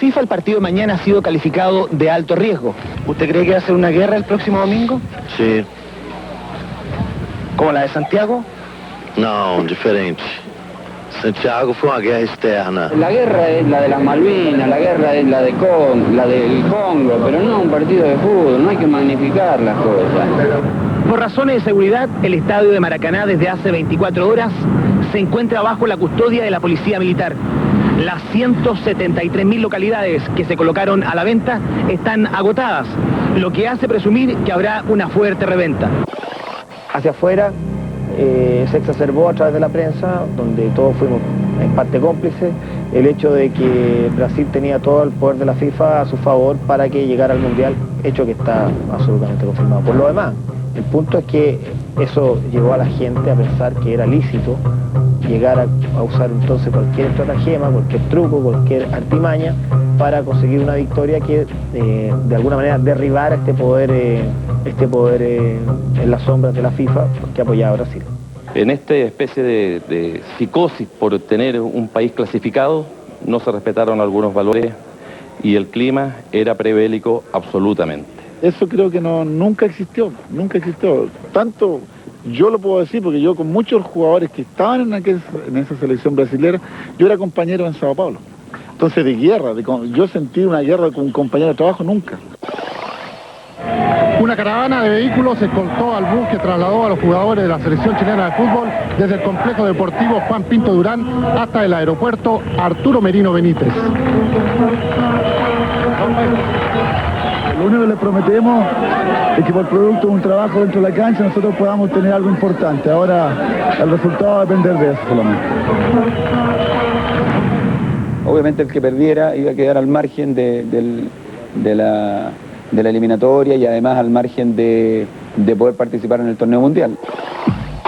FIFA el partido de mañana ha sido calificado de alto riesgo. ¿Usted cree que va a ser una guerra el próximo domingo? Sí. ¿Como la de Santiago? Não, diferente. Santiago fue una guerra externa. La guerra es la de las Malvinas, la guerra es la del Congo, pero no un partido de fútbol, no hay que magnificar las cosas. Por razones de seguridad, el estadio de Maracaná desde hace 24 horas se encuentra bajo la custodia de la Policía Militar. Las 173.000 localidades que se colocaron a la venta están agotadas, lo que hace presumir que habrá una fuerte reventa. Hacia afuera se exacerbó a través de la prensa, donde todos fuimos en parte cómplices, el hecho de que Brasil tenía todo el poder de la FIFA a su favor para que llegara al Mundial, hecho que está absolutamente confirmado. Por lo demás, el punto es que eso llevó a la gente a pensar que era lícito llegar a usar entonces cualquier estratagema, cualquier truco, cualquier artimaña para conseguir una victoria que de alguna manera derribara este poder en las sombras de la FIFA que apoyaba a Brasil. En esta especie de psicosis por tener un país clasificado, no se respetaron algunos valores y el clima era prebélico absolutamente. Eso creo que nunca existió. Tanto yo lo puedo decir porque yo con muchos jugadores que estaban en esa selección brasilera, yo era compañero en Sao Paulo. Entonces de guerra, yo sentí una guerra con un compañero de trabajo nunca. Una caravana de vehículos escoltó al bus que trasladó a los jugadores de la selección chilena de fútbol desde el complejo deportivo Juan Pinto Durán hasta el aeropuerto Arturo Merino Benítez. Lo único que les prometemos es que por producto de un trabajo dentro de la cancha nosotros podamos tener algo importante. Ahora el resultado va a depender de eso solamente. Obviamente el que perdiera iba a quedar al margen de la eliminatoria y además al margen de poder participar en el torneo mundial.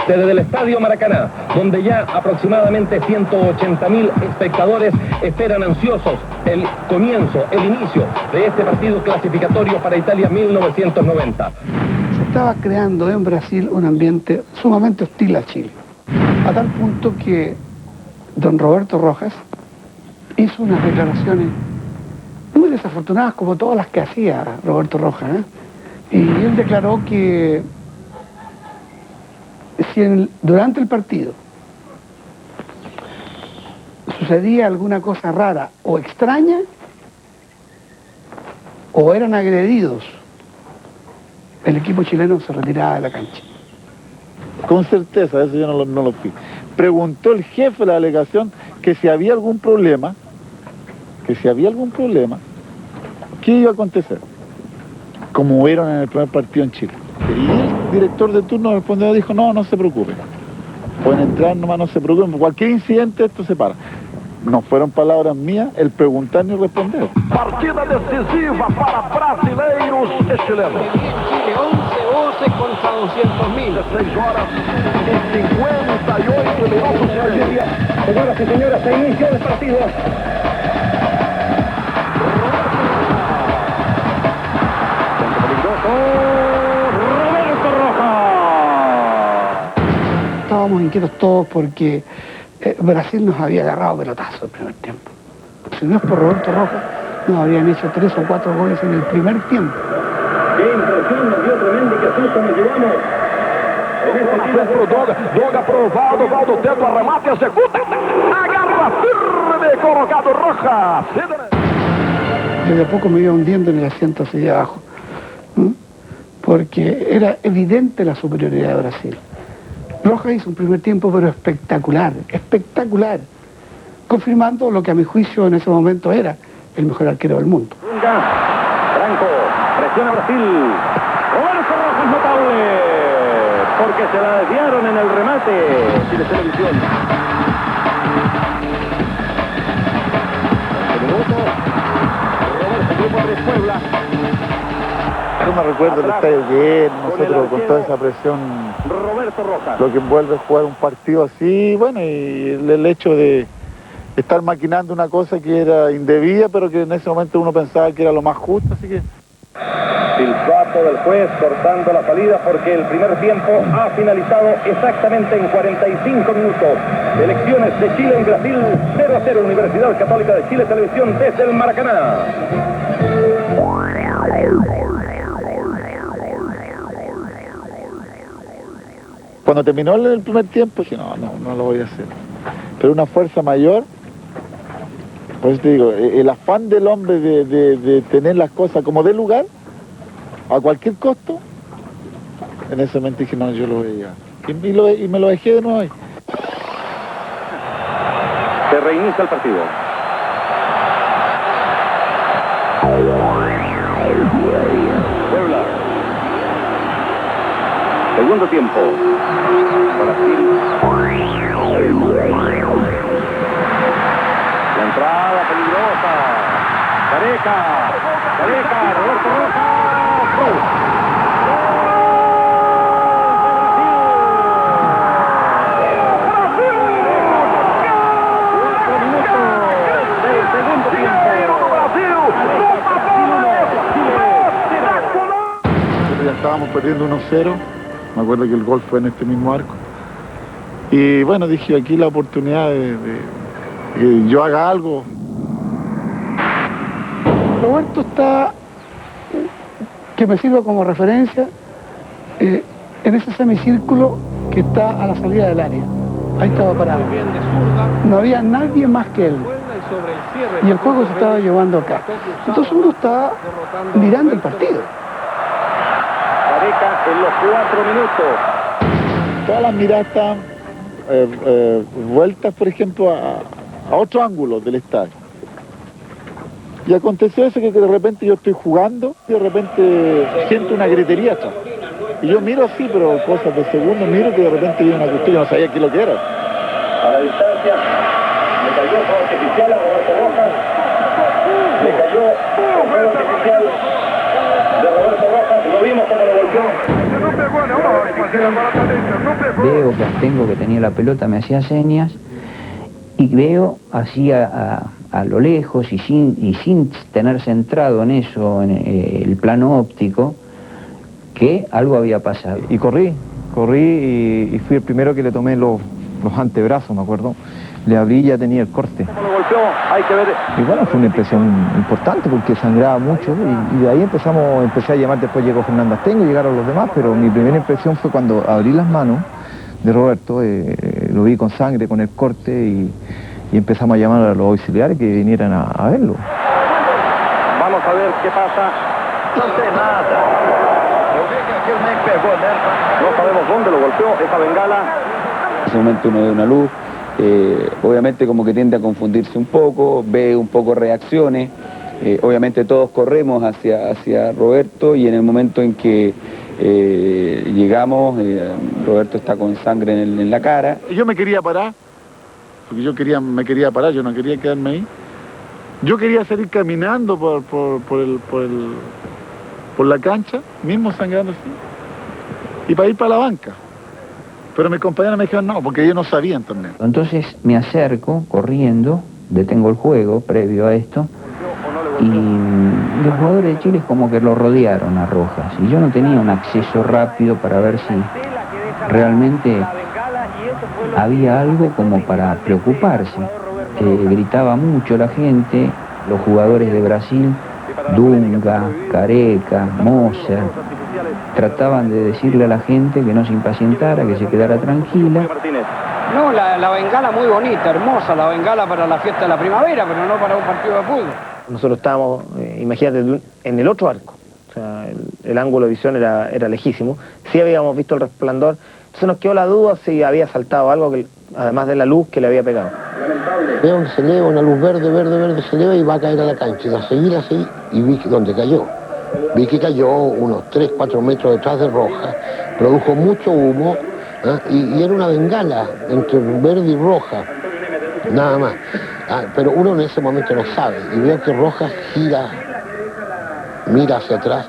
Desde el Estadio Maracaná, donde ya aproximadamente 180.000 espectadores esperan ansiosos el comienzo, el inicio de este partido clasificatorio para Italia 1990. Se estaba creando en Brasil un ambiente sumamente hostil a Chile, a tal punto que don Roberto Rojas hizo unas declaraciones muy desafortunadas como todas las que hacía Roberto Rojas, y él declaró que si durante el partido sucedía alguna cosa rara o extraña, o eran agredidos, el equipo chileno se retiraba de la cancha. Con certeza, eso yo no lo fui. Preguntó el jefe de la delegación que si había algún problema, ¿qué iba a acontecer? Como hubieron en el primer partido en Chile. Y el director de turno respondió y dijo, no se preocupen. Pueden entrar nomás, no se preocupen. Por cualquier incidente esto se para. No fueron palabras mías el preguntar ni responder. Partida decisiva para brasileiros e chilenos. Chile 11 contra 200.000. 6 horas y 58 minutos. Señoras y señores, se inició el partido. Estábamos inquietos todos porque Brasil nos había agarrado pelotazo el primer tiempo. Si no es por Roberto Rojas, nos habrían hecho 3 o 4 goles en el primer tiempo. ¡Qué impresión nos dio tremenda que susto nos llevamos! Doga aprovado, Valdo tenta o remate, executa, agarra firme, colocado Rojas. Desde a poco me iba hundiendo en el asiento hacia allá abajo, porque era evidente la superioridad de Brasil. Rojas hizo un primer tiempo pero espectacular, confirmando lo que a mi juicio en ese momento era el mejor arquero del mundo. Franco, presiona Brasil. Roberto Rojas notable, porque se la desviaron en el remate. Chile Televisión. Roberto, grupo de Puebla. Yo me recuerdo el estadio que nosotros con toda esa presión, lo que envuelve jugar un partido así, bueno, y el hecho de estar maquinando una cosa que era indebida, pero que en ese momento uno pensaba que era lo más justo, así que... Silbato del juez cortando la salida porque el primer tiempo ha finalizado exactamente en 45 minutos. Elecciones de Chile y Brasil 0-0, Universidad Católica de Chile Televisión desde el Maracaná. Cuando terminó el primer tiempo dije, no lo voy a hacer. Pero una fuerza mayor, por eso te digo, el afán del hombre de tener las cosas como de lugar, a cualquier costo, en ese momento dije, no, yo lo voy a llevar. Y me lo dejé de nuevo ahí. Se reinicia el partido. Puebla. Segundo tiempo. Brasil. La entrada peligrosa. Careca, Roberto Rojas. Ya estábamos perdiendo 1-0, me acuerdo que el gol fue en este mismo arco. Y bueno, dije, aquí la oportunidad de que yo haga algo. Roberto está, que me sirva como referencia, en ese semicírculo que está a la salida del área. Ahí estaba parado. No había nadie más que él. Y el juego se estaba llevando acá. Entonces uno estaba mirando el partido. Careca en los 4 minutos. Todas las miradas estaban vueltas, por ejemplo, a otro ángulo del estadio. Y aconteció eso que de repente yo estoy jugando y de repente siento una gritería atrás. Y yo miro así, pero cosas de segundos, miro que de repente vi una cuestión, no sabía qué lo que era. A la distancia, le cayó el juego artificial a Roberto Rojas. Le cayó el juego artificial de Roberto Rojas. Lo vimos como lo volvió. Veo que Astengo, que tenía la pelota, me hacía señas y veo así a lo lejos y sin tener centrado en eso, en el plano óptico, que algo había pasado. Y corrí y fui el primero que le tomé los antebrazos, me acuerdo. Le abrí y ya tenía el corte. Como lo golpeó, hay que ver. Y bueno, fue una impresión importante porque sangraba mucho y de ahí empecé a llamar, después llegó Fernando Astengo, llegaron los demás, pero mi primera impresión fue cuando abrí las manos de Roberto, lo vi con sangre, con el corte y empezamos a llamar a los auxiliares que vinieran a verlo. Vamos a ver qué pasa. No sé nada. No sabemos dónde lo golpeó esa bengala. En ese momento uno ve una luz, obviamente como que tiende a confundirse un poco, ve un poco reacciones, obviamente todos corremos hacia Roberto y en el momento en que llegamos, Roberto está con sangre en la cara. Yo me quería parar, porque me quería parar, yo no quería quedarme ahí. Yo quería salir caminando por la cancha, mismo sangrando así, y para ir para la banca. Pero mis compañeros me dijeron no, porque ellos no sabían también. Entonces me acerco corriendo, detengo el juego previo a esto, y los jugadores de Chile como que lo rodearon a Rojas, y yo no tenía un acceso rápido para ver si realmente había algo como para preocuparse. Gritaba mucho la gente, los jugadores de Brasil, Dunga, Careca, Moser, trataban de decirle a la gente que no se impacientara, que se quedara tranquila. No, la bengala muy bonita, hermosa, la bengala para la fiesta de la primavera, pero no para un partido de fútbol. Nosotros estábamos, imagínate, en el otro arco. O sea, el ángulo de visión era lejísimo. Sí habíamos visto el resplandor. Entonces nos quedó la duda si había saltado algo, que, además de la luz que le había pegado. Veo que se eleva una luz verde, se eleva y va a caer a la cancha. Y la seguí así y vi dónde cayó. Vi que cayó unos 3-4 metros detrás de Roja, produjo mucho humo, ¿eh? y era una bengala entre verde y roja, nada más. Pero uno en ese momento no sabe, y veo que Roja gira, mira hacia atrás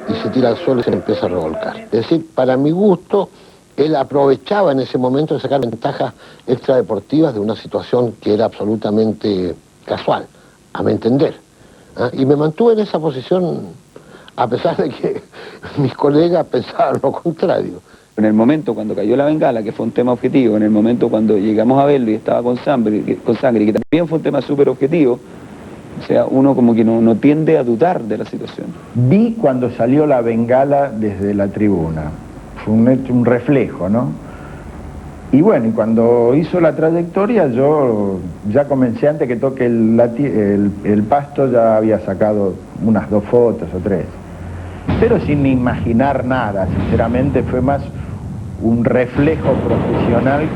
y se tira al suelo y se empieza a revolcar. Es decir, para mi gusto, él aprovechaba en ese momento de sacar ventajas extradeportivas de una situación que era absolutamente casual, a mi entender. Y me mantuve en esa posición a pesar de que mis colegas pensaban lo contrario. En el momento cuando cayó la bengala, que fue un tema objetivo, en el momento cuando llegamos a verlo y estaba con sangre, que también fue un tema súper objetivo, o sea, uno como que no tiende a dudar de la situación. Vi cuando salió la bengala desde la tribuna, fue un reflejo, ¿no? Y bueno, y cuando hizo la trayectoria, yo ya comencé antes que toque el pasto, ya había sacado unas 2 fotos o 3. Pero sin imaginar nada, sinceramente fue más un reflejo profesional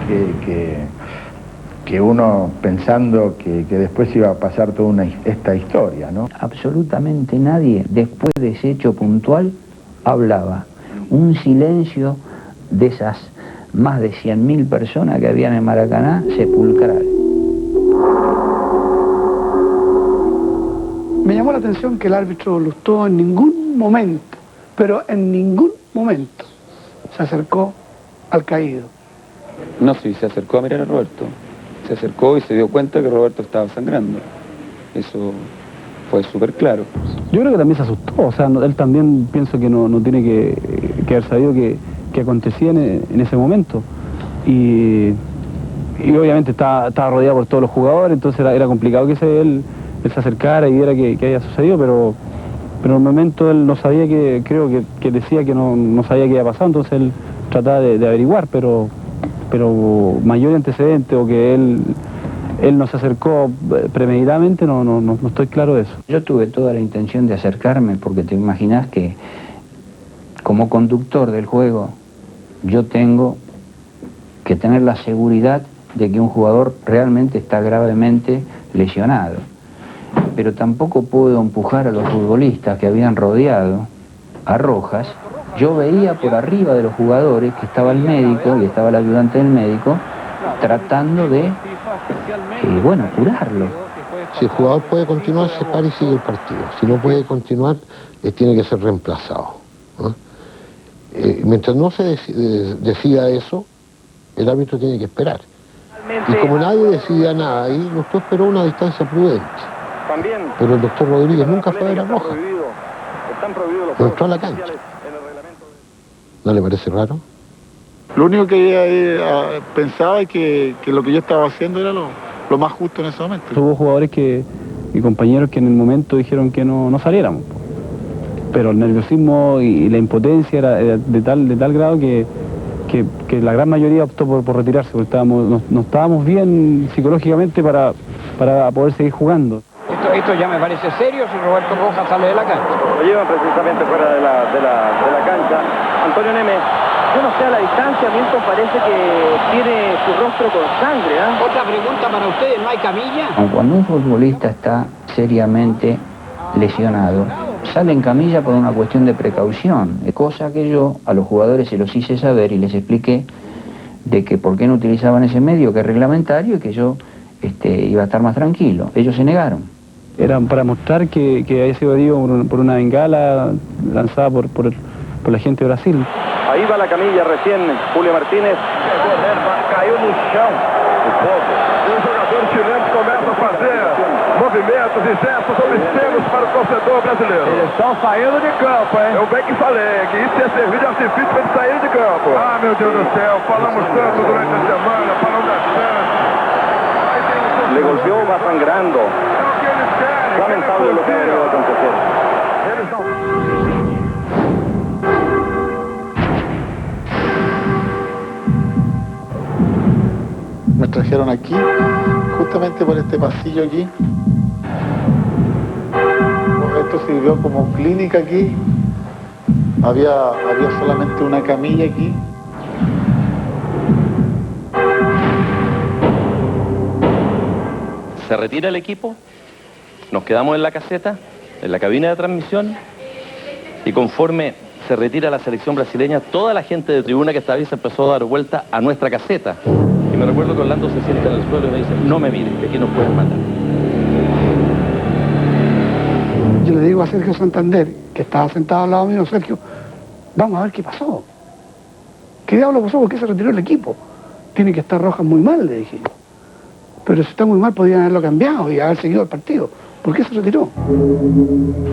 que uno pensando que después iba a pasar toda esta historia, ¿no? Absolutamente nadie, después de ese hecho puntual, hablaba. Un silencio de esas más de 100.000 personas que habían en Maracaná, sepulcral. Me llamó la atención que el árbitro Lustó en ningún momento, pero en ningún momento, se acercó al caído. No, sí, se acercó a mirar a Roberto. Se acercó y se dio cuenta que Roberto estaba sangrando. Eso fue súper claro. Yo creo que también se asustó, o sea, él también pienso que no tiene que haber sabido que acontecía en ese momento. Y obviamente estaba rodeado por todos los jugadores, entonces era complicado que él se acercara y viera que había sucedido, pero en el momento él no sabía creo que decía que no sabía qué había pasado, entonces él trataba de averiguar, pero mayor antecedente o que él no se acercó premeditadamente, no estoy claro de eso. Yo tuve toda la intención de acercarme porque te imaginas que como conductor del juego yo tengo que tener la seguridad de que un jugador realmente está gravemente lesionado. Pero tampoco puedo empujar a los futbolistas que habían rodeado a Rojas. Yo veía por arriba de los jugadores que estaba el médico y estaba el ayudante del médico tratando de, curarlo. Si el jugador puede continuar, se para y sigue el partido. Si no puede continuar, tiene que ser reemplazado, ¿no? Mientras no se decida eso, el árbitro tiene que esperar. Y como nadie decidía nada ahí, Lustó esperó una distancia prudente. Pero el doctor Rodríguez nunca fue a ver a Rojas. No entró a la cancha. ¿No le parece raro? Lo único que pensaba es que lo que yo estaba haciendo era lo más justo en ese momento. Hubo jugadores y compañeros que en el momento dijeron que no saliéramos. Pero el nerviosismo y la impotencia era de tal grado que la gran mayoría optó por retirarse, porque no estábamos bien psicológicamente para poder seguir jugando. Esto ya me parece serio si Roberto Rojas sale de la cancha. Lo llevan precisamente fuera de la cancha. Antonio Neme, yo no sé, a la distancia, Milton parece que tiene su rostro con sangre, ¿eh? Otra pregunta para ustedes, ¿no hay camilla? Cuando un futbolista está seriamente lesionado, sale en camilla por una cuestión de precaución, cosa que yo a los jugadores se los hice saber y les expliqué de que por qué no utilizaban ese medio que es reglamentario y que yo iba a estar más tranquilo. Ellos se negaron. Era para mostrar que había sido herido por una bengala lanzada por la gente de Brasil. Aí va la camilla recién, Julio Martínez. Caiu no chão. E o jogador chileno começa a fazer movimentos e gestos obscenos para o torcedor brasileiro. Eles estão saindo de campo, hein? Eu bem que falei, que isso ia servir de artifício para eles saírem de campo. Ah, meu Deus do céu, falamos tanto durante a semana, falando das chances. Le golpeó, va sangrando. Lamentable lo que ha llegado a acontecer. Me trajeron aquí, justamente por este pasillo aquí. Esto sirvió como clínica aquí. Había solamente una camilla aquí. Se retira el equipo, nos quedamos en la caseta, en la cabina de transmisión, y conforme se retira la selección brasileña, toda la gente de tribuna que estaba ahí se empezó a dar vuelta a nuestra caseta. Y me recuerdo que Orlando se sienta en el suelo y me dice, no me miren, que aquí nos pueden matar. Yo le digo a Sergio Santander, que estaba sentado al lado mío, Sergio, vamos a ver qué pasó. ¿Qué diablo pasó? ¿Por qué se retiró el equipo? Tiene que estar Rojas muy mal, le dije. Pero si está muy mal, podrían haberlo cambiado y haber seguido el partido. ¿Por qué se retiró?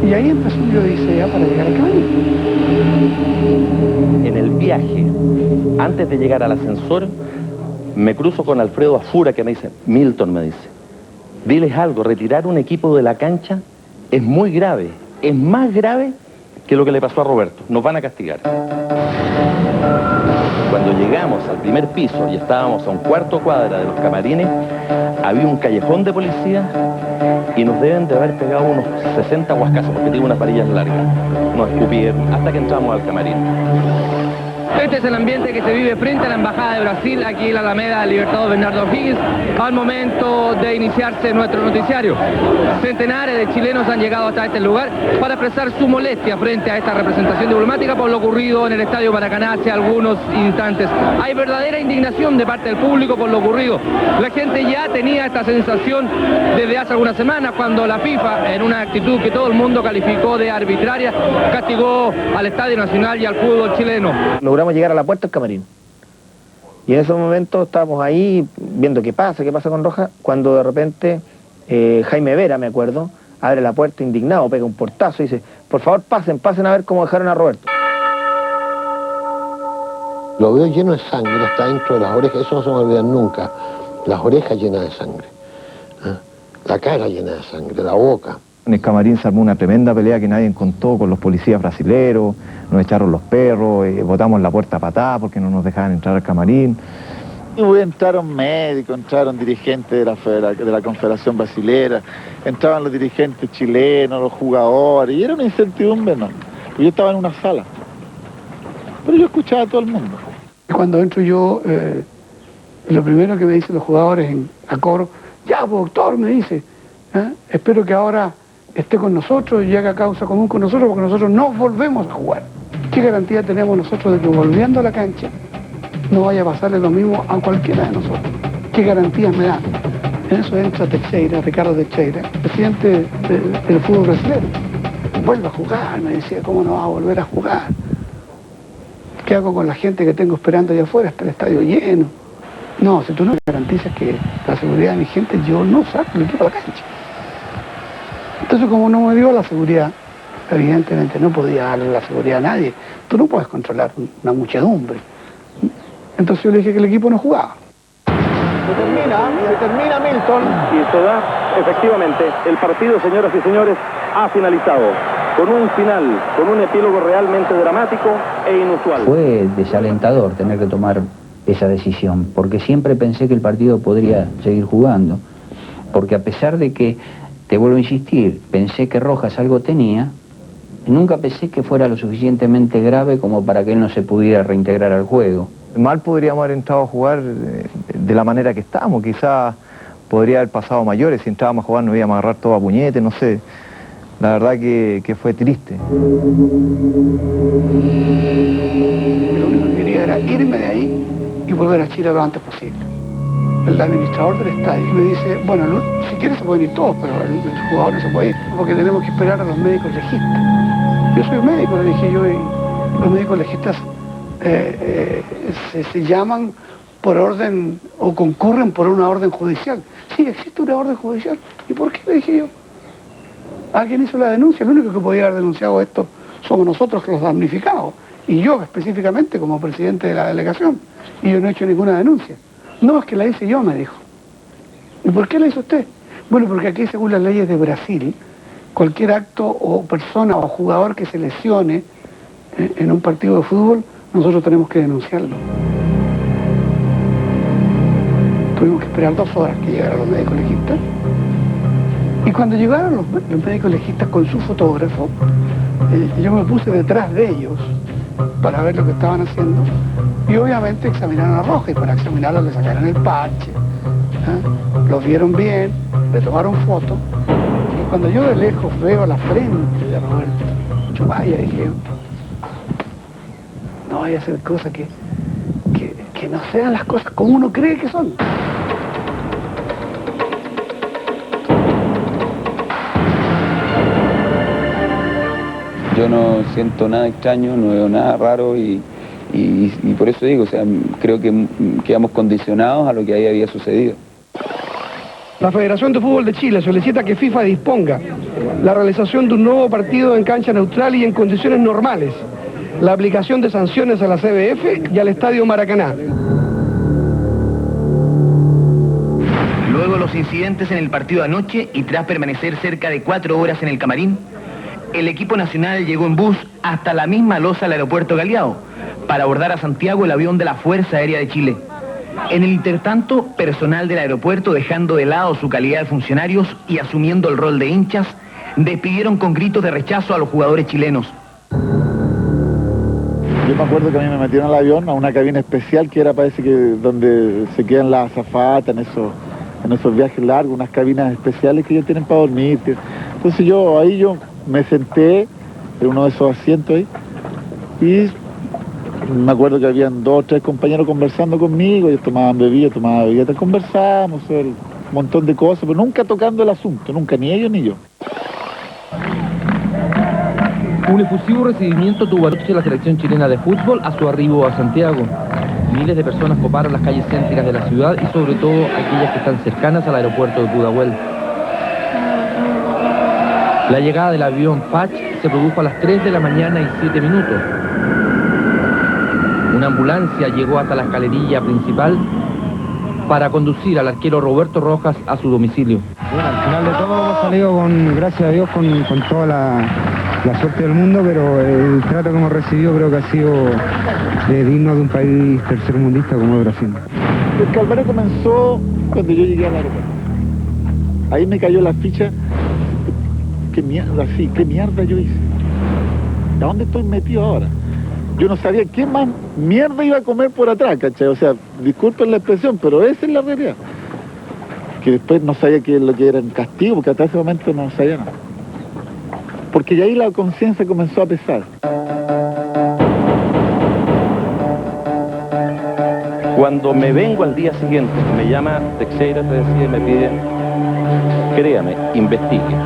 Y ahí empezó mi odisea para llegar al camarín. En el viaje, antes de llegar al ascensor, me cruzo con Alfredo Afura, que me dice, Milton, me dice, diles algo, retirar un equipo de la cancha es muy grave, es más grave que lo que le pasó a Roberto, nos van a castigar. Cuando llegamos al primer piso y estábamos a un cuarto cuadra de los camarines, había un callejón de policía y nos deben de haber pegado unos 60 huascazos, porque tiene unas varillas largas. Nos escupieron hasta que entramos al camarín. Este es el ambiente que se vive frente a la Embajada de Brasil, aquí en la Alameda del Libertador Bernardo O'Higgins, al momento de iniciarse nuestro noticiario. Centenares de chilenos han llegado hasta este lugar para expresar su molestia frente a esta representación diplomática por lo ocurrido en el Estadio Maracaná hace algunos instantes. Hay verdadera indignación de parte del público por lo ocurrido. La gente ya tenía esta sensación desde hace algunas semanas, cuando la FIFA, en una actitud que todo el mundo calificó de arbitraria, castigó al Estadio Nacional y al fútbol chileno. Logramos llegar a la puerta del camarín. Y en ese momento estábamos ahí viendo qué pasa con Rojas, cuando de repente Jaime Vera, me acuerdo, abre la puerta indignado, pega un portazo y dice, por favor pasen a ver cómo dejaron a Roberto. Lo veo lleno de sangre, está dentro de las orejas, eso no se me va a olvidar nunca. Las orejas llenas de sangre, la cara llena de sangre, la boca. En el camarín se armó una tremenda pelea que nadie contó con los policías brasileros, nos echaron los perros, botamos la puerta a patada porque no nos dejaban entrar al camarín. Y entraron médicos, entraron dirigentes de la Confederación Brasilera, entraban los dirigentes chilenos, los jugadores, y era una incertidumbre, ¿no? Yo estaba en una sala, pero yo escuchaba a todo el mundo. Cuando entro yo, lo primero que me dicen los jugadores a coro, ya, doctor, me dice, espero que ahora esté con nosotros y haga causa común con nosotros, porque nosotros no volvemos a jugar. ¿Qué garantía tenemos nosotros de que volviendo a la cancha no vaya a pasarle lo mismo a cualquiera de nosotros? ¿Qué garantías me dan? En eso entra Teixeira, Ricardo Teixeira, presidente del fútbol brasileño. Vuelve a jugar, me decía, ¿cómo no va a volver a jugar? ¿Qué hago con la gente que tengo esperando allá afuera? Está el estadio lleno. No, si tú no garantizas que la seguridad de mi gente, yo no saco el equipo a la cancha. Entonces, como no me dio la seguridad, evidentemente no podía darle la seguridad a nadie. Tú no puedes controlar una muchedumbre. Entonces yo le dije que el equipo no jugaba. Se termina Milton. Y se da, efectivamente, el partido, señoras y señores, ha finalizado. Con un final, con un epílogo realmente dramático e inusual. Fue desalentador tener que tomar esa decisión, porque siempre pensé que el partido podría seguir jugando. Porque a pesar de que, te vuelvo a insistir, pensé que Rojas algo tenía, nunca pensé que fuera lo suficientemente grave como para que él no se pudiera reintegrar al juego. Mal podríamos haber entrado a jugar de la manera que estábamos, quizás podría haber pasado mayores, si entrábamos a jugar nos íbamos a agarrar todo a puñete, no sé. La verdad que fue triste. Lo único que quería era irme de ahí y volver a Chile lo antes posible. El administrador del estadio me dice, bueno, si quieres se pueden ir todos, pero el jugador no se puede ir, porque tenemos que esperar a los médicos legistas. Yo soy médico, le dije yo, y los médicos legistas se llaman por orden, o concurren por una orden judicial. Sí, existe una orden judicial. ¿Y por qué? Le dije yo. Alguien hizo la denuncia, el único que podía haber denunciado esto somos nosotros los damnificados. Y yo específicamente como presidente de la delegación. Y yo no he hecho ninguna denuncia. No, es que la hice yo, me dijo. ¿Y por qué la hizo usted? Bueno, porque aquí, según las leyes de Brasil, cualquier acto o persona o jugador que se lesione en un partido de fútbol, nosotros tenemos que denunciarlo. Tuvimos que esperar 2 horas que llegaran los médicos legistas. Y cuando llegaron los médicos legistas con su fotógrafo, yo me puse detrás de ellos para ver lo que estaban haciendo. Y obviamente examinaron a Rojas, y para examinarlo le sacaron el parche, los vieron bien, le tomaron fotos. Y cuando yo de lejos veo la frente de Roberto, yo vaya, dije, no vaya a ser cosas que no sean las cosas como uno cree que son. Yo no siento nada extraño, no veo nada raro y por eso digo, o sea, creo que quedamos condicionados a lo que ahí había sucedido. La Federación de Fútbol de Chile solicita que FIFA disponga la realización de un nuevo partido en cancha neutral y en condiciones normales, la aplicación de sanciones a la CBF y al Estadio Maracaná. Luego de los incidentes en el partido de anoche y tras permanecer cerca de 4 horas en el camarín, el equipo nacional llegó en bus hasta la misma loza del aeropuerto Galeao para abordar a Santiago el avión de la Fuerza Aérea de Chile. En el intertanto, personal del aeropuerto, dejando de lado su calidad de funcionarios y asumiendo el rol de hinchas, despidieron con gritos de rechazo a los jugadores chilenos. Yo me acuerdo que a mí me metieron al avión a una cabina especial que era, parece que donde se quedan las azafatas en esos viajes largos, unas cabinas especiales que ellos tienen para dormir. Entonces yo me senté en uno de esos asientos ahí y me acuerdo que habían 2 o 3 compañeros conversando conmigo, ellos tomaban bebida, conversábamos sobre un montón de cosas, pero nunca tocando el asunto, nunca, ni ellos ni yo. Un efusivo recibimiento tuvo anoche la selección chilena de fútbol a su arribo a Santiago. Miles de personas coparon las calles céntricas de la ciudad y sobre todo aquellas que están cercanas al aeropuerto de Pudahuel. La llegada del avión Patch se produjo a las 3 de la mañana y 7 minutos. Una ambulancia llegó hasta la escalerilla principal para conducir al arquero Roberto Rojas a su domicilio. Bueno, al final de todo hemos salido gracias a Dios, con toda la suerte del mundo, pero el trato que hemos recibido creo que ha sido digno de un país tercermundista como Brasil. El calvario comenzó cuando yo llegué al aeropuerto. Ahí me cayó la ficha. ¿Qué mierda yo hice? ¿A dónde estoy metido ahora? Yo no sabía qué más mierda iba a comer por atrás, ¿cachai? O sea, disculpen la expresión, pero esa es la realidad. Que después no sabía qué es lo que era un castigo, porque hasta ese momento no sabía nada. Porque ya ahí la conciencia comenzó a pesar. Cuando me vengo al día siguiente, me llama Teixeira, te decía, y me pide, créame, investigue.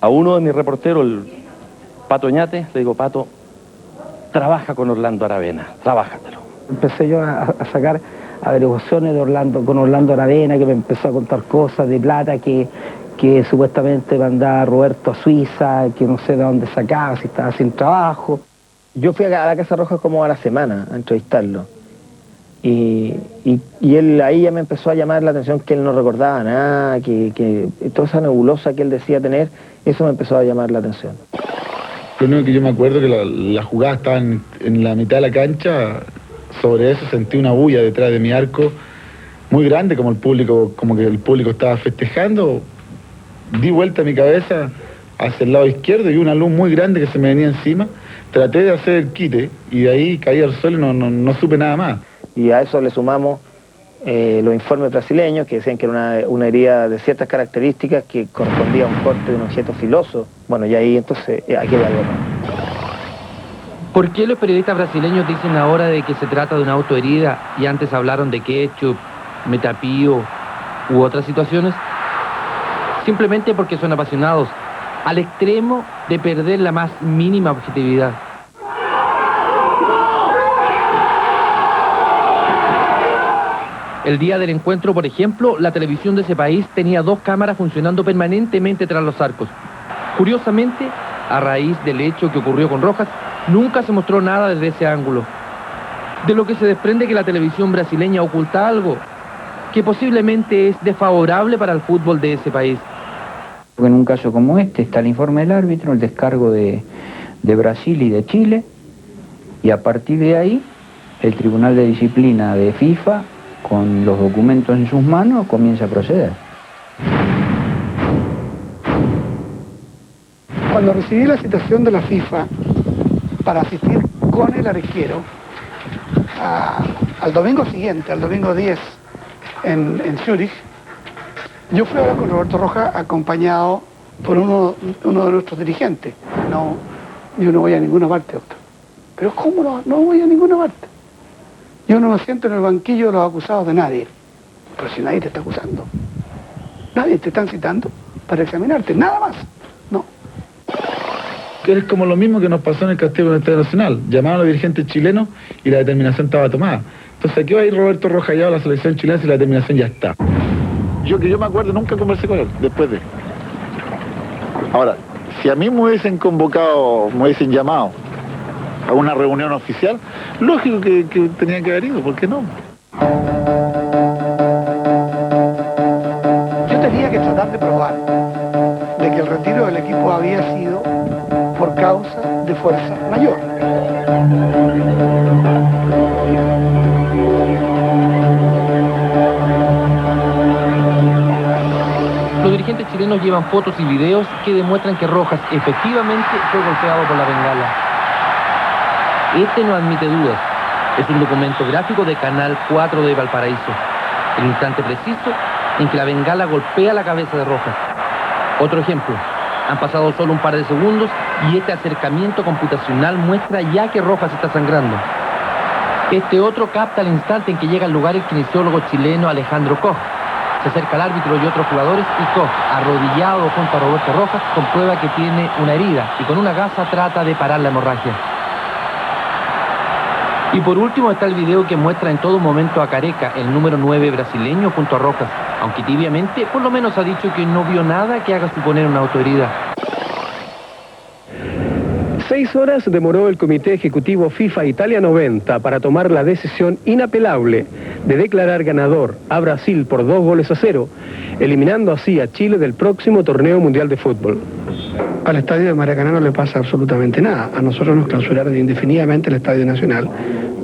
A uno de mis reporteros, el Pato Oñate, le digo, Pato, trabaja con Orlando Aravena, trabájatelo. Empecé yo a sacar averiguaciones con Orlando Aravena, que me empezó a contar cosas de plata que supuestamente mandaba Roberto a Suiza, que no sé de dónde sacaba, si estaba sin trabajo. Yo fui a la Casa Roja como a la semana a entrevistarlo. Y él ahí ya me empezó a llamar la atención que él no recordaba nada, que toda esa nebulosa que él decía tener, eso me empezó a llamar la atención. Lo único que yo me acuerdo que la jugada estaba en la mitad de la cancha, sobre eso sentí una bulla detrás de mi arco muy grande, como que el público estaba festejando. Di vuelta mi cabeza hacia el lado izquierdo y una luz muy grande que se me venía encima. Traté de hacer el quite y de ahí caí al suelo y no supe nada más. Y a eso le sumamos los informes brasileños que decían que era una herida de ciertas características que correspondía a un corte de un objeto filoso. Bueno, y ahí entonces aquí hay algo más. ¿Por qué los periodistas brasileños dicen ahora de que se trata de una autoherida y antes hablaron de ketchup, metapío u otras situaciones? Simplemente porque son apasionados, al extremo de perder la más mínima objetividad. El día del encuentro, por ejemplo, la televisión de ese país tenía 2 cámaras funcionando permanentemente tras los arcos. Curiosamente, a raíz del hecho que ocurrió con Rojas, nunca se mostró nada desde ese ángulo. De lo que se desprende que la televisión brasileña oculta algo que posiblemente es desfavorable para el fútbol de ese país. En un caso como este está el informe del árbitro, el descargo de Brasil y de Chile, y a partir de ahí el Tribunal de Disciplina de FIFA, con los documentos en sus manos, comienza a proceder. Cuando recibí la citación de la FIFA para asistir con el arquero al domingo siguiente, al domingo 10, en Zúrich, yo fui a hablar con Roberto Rojas acompañado por uno de nuestros dirigentes. No, yo no voy a ninguna parte, doctor. Pero ¿cómo no voy a ninguna parte? Yo no me siento en el banquillo de los acusados de nadie. Pero si nadie te está acusando. Nadie te están citando para examinarte, nada más. No. Que es como lo mismo que nos pasó en el castigo del Estadio Nacional. Llamaron a los dirigentes chilenos y la determinación estaba tomada. Entonces, ¿qué va a ir Roberto Rojas ya a la selección chilena si la determinación ya está? Yo me acuerdo, nunca conversé con él, después de... Ahora, si a mí me hubiesen convocado, me hubiesen llamado a una reunión oficial, lógico que tenía que haber ido, ¿por qué no? Yo tenía que tratar de probar de que el retiro del equipo había sido por causa de fuerza mayor. Los dirigentes chilenos llevan fotos y videos que demuestran que Rojas efectivamente fue golpeado por la bengala. Este no admite dudas. Es un documento gráfico de Canal 4 de Valparaíso. El instante preciso en que la bengala golpea la cabeza de Rojas. Otro ejemplo. Han pasado solo un par de segundos y este acercamiento computacional muestra ya que Rojas está sangrando. Este otro capta el instante en que llega al lugar el kinesiólogo chileno Alejandro Koch. Se acerca al árbitro y otros jugadores y Koch, arrodillado junto a Roberto Rojas, comprueba que tiene una herida y con una gasa trata de parar la hemorragia. Y por último está el video que muestra en todo momento a Careca, el número 9 brasileño, junto a Rojas, aunque tibiamente por lo menos ha dicho que no vio nada que haga suponer una autoherida. 6 horas demoró el Comité Ejecutivo FIFA Italia 90 para tomar la decisión inapelable de declarar ganador a Brasil por 2-0, eliminando así a Chile del próximo torneo mundial de fútbol. Al estadio de Maracaná no le pasa absolutamente nada. A nosotros nos clausuraron indefinidamente el Estadio Nacional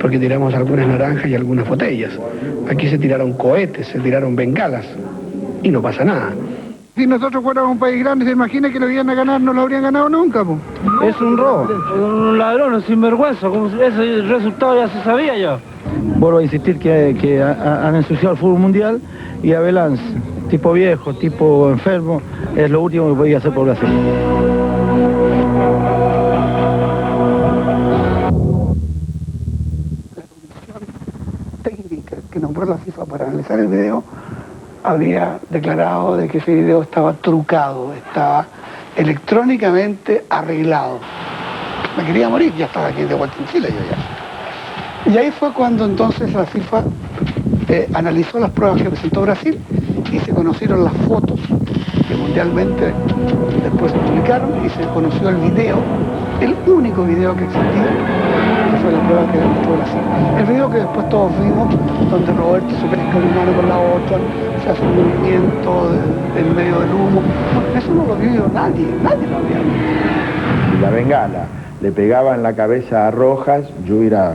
porque tiramos algunas naranjas y algunas botellas. Aquí se tiraron cohetes, se tiraron bengalas y no pasa nada. Si nosotros fuéramos un país grande, ¿se imagina que lo iban a ganar? No lo habrían ganado nunca, po. Es un robo. Un ladrón, un sinvergüenza. Ese resultado ya se sabía ya. Vuelvo a insistir que han ensuciado el fútbol mundial y Abelán, tipo viejo, tipo enfermo, es lo último que podía hacer por Brasil. La comisión técnica que nombró la FIFA para analizar el video había declarado de que ese video estaba trucado, estaba electrónicamente arreglado. Me quería morir, ya estaba aquí de vuelta en Chile yo ya. Y ahí fue cuando entonces la FIFA analizó las pruebas que presentó Brasil y se conocieron las fotos que mundialmente después se publicaron y se conoció el video, el único video que existía, que fue la prueba que demostró Brasil. El video que después todos vimos, donde Roberto se pesca una mano con la otra, se hace un movimiento en medio del humo. No, eso no lo vio nadie lo había visto. Y la bengala le pegaba en la cabeza a Rojas, yo hubiera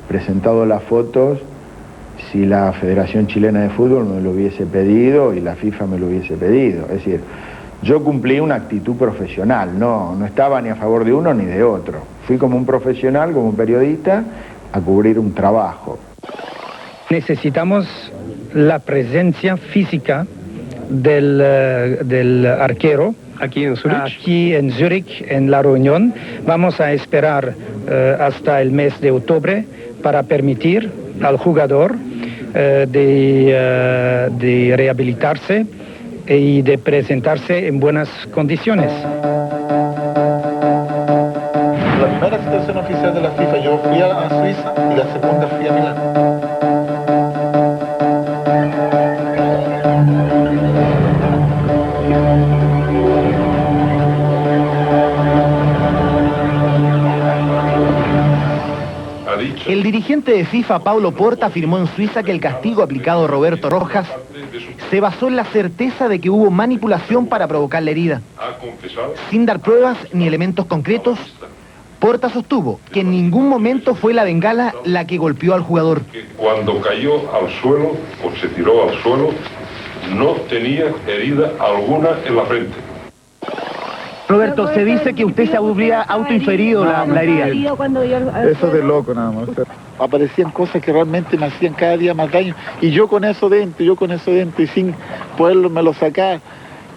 presentado las fotos si la Federación Chilena de Fútbol me lo hubiese pedido y la FIFA me lo hubiese pedido. Es decir, yo cumplí una actitud profesional, no estaba ni a favor de uno ni de otro. Fui como un profesional, como un periodista, a cubrir un trabajo. Necesitamos la presencia física del arquero. ¿Aquí en Zurich? Aquí en Zurich, en la reunión. Vamos a esperar hasta el mes de octubre para permitir al jugador de rehabilitarse y de presentarse en buenas condiciones. La primera situación oficial de la FIFA, yo fui a Suiza y la segunda fui a Milán. El dirigente de FIFA, Paulo Porta, afirmó en Suiza que el castigo aplicado a Roberto Rojas se basó en la certeza de que hubo manipulación para provocar la herida. Sin dar pruebas ni elementos concretos, Porta sostuvo que en ningún momento fue la bengala la que golpeó al jugador. Cuando cayó al suelo o se tiró al suelo, no tenía herida alguna en la frente. Roberto, se dice que usted se habría autoinferido la herida. Eso es de loco nada más. Aparecían cosas que realmente me hacían cada día más daño. Y yo con eso dentro, y sin poderlo me lo sacar.